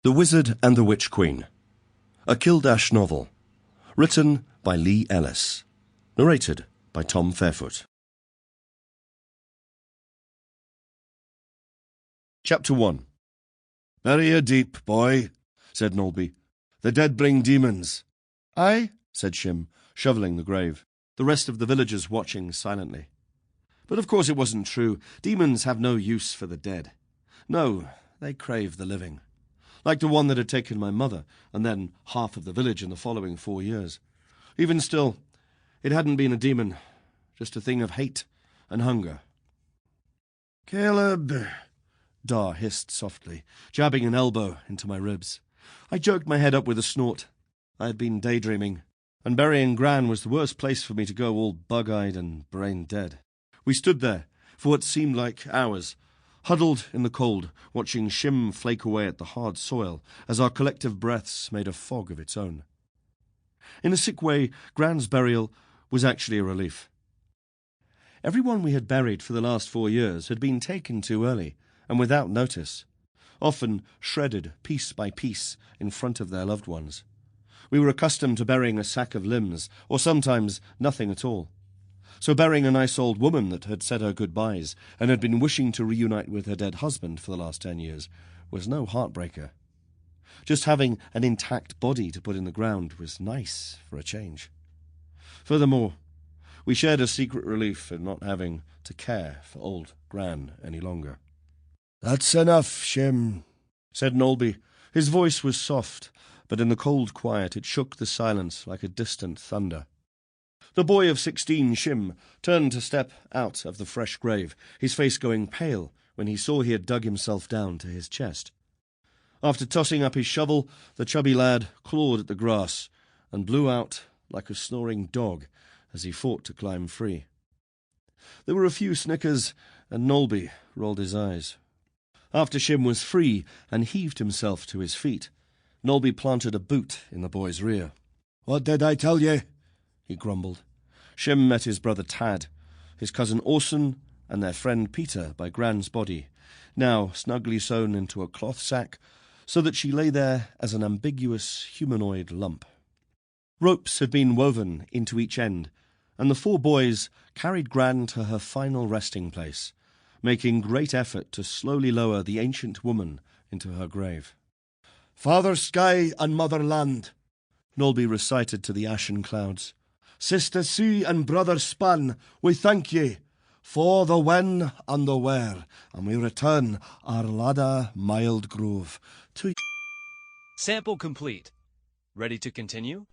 The Wizard and the Witch Queen, a Kildash novel, written by Ellis, narrated by Tom Fairfoot. Chapter 1. "Bury her deep, boy," said Nolby. "The dead bring demons." "Aye," said Shim, shovelling the grave, the rest of the villagers watching silently. But of course it wasn't true. Demons have no use for the dead. No, they crave the living. Like the one that had taken my mother, and then half of the village in the following 4 years. Even still, it hadn't been a demon, just a thing of hate and hunger. "Caleb," Dar hissed softly, jabbing an elbow into my ribs. I jerked my head up with a snort. I had been daydreaming, and burying Gran was the worst place for me to go, all bug-eyed and brain-dead. We stood there, for what seemed like hours, huddled in the cold, watching Shim flake away at the hard soil as our collective breaths made a fog of its own. In a sick way, Gran's burial was actually a relief. Everyone we had buried for the last 4 years had been taken too early, and without notice, often shredded piece by piece in front of their loved ones. We were accustomed to burying a sack of limbs, or sometimes nothing at all. So burying a nice old woman that had said her goodbyes and had been wishing to reunite with her dead husband for the last 10 years was no heartbreaker. Just having an intact body to put in the ground was nice for a change. Furthermore, we shared a secret relief in not having to care for old Gran any longer. "That's enough, Shim," said Nolby. His voice was soft, but in the cold quiet it shook the silence like a distant thunder. The boy of 16, Shim, turned to step out of the fresh grave, his face going pale when he saw he had dug himself down to his chest. After tossing up his shovel, the chubby lad clawed at the grass and blew out like a snoring dog as he fought to climb free. There were a few snickers, and Nolby rolled his eyes. After Shim was free and heaved himself to his feet, Nolby planted a boot in the boy's rear. "What did I tell ye?" he grumbled. Shim met his brother Tad, his cousin Orson, and their friend Peter by Gran's body, now snugly sewn into a cloth sack, so that she lay there as an ambiguous humanoid lump. Ropes had been woven into each end, and the 4 boys carried Gran to her final resting place, making great effort to slowly lower the ancient woman into her grave. "Father Sky and Mother Land," Nolby recited to the ashen clouds. "Sister Sea and Brother Span, we thank ye for the when and the where, and we return our ladder mild grove to..." Sample complete. Ready to continue?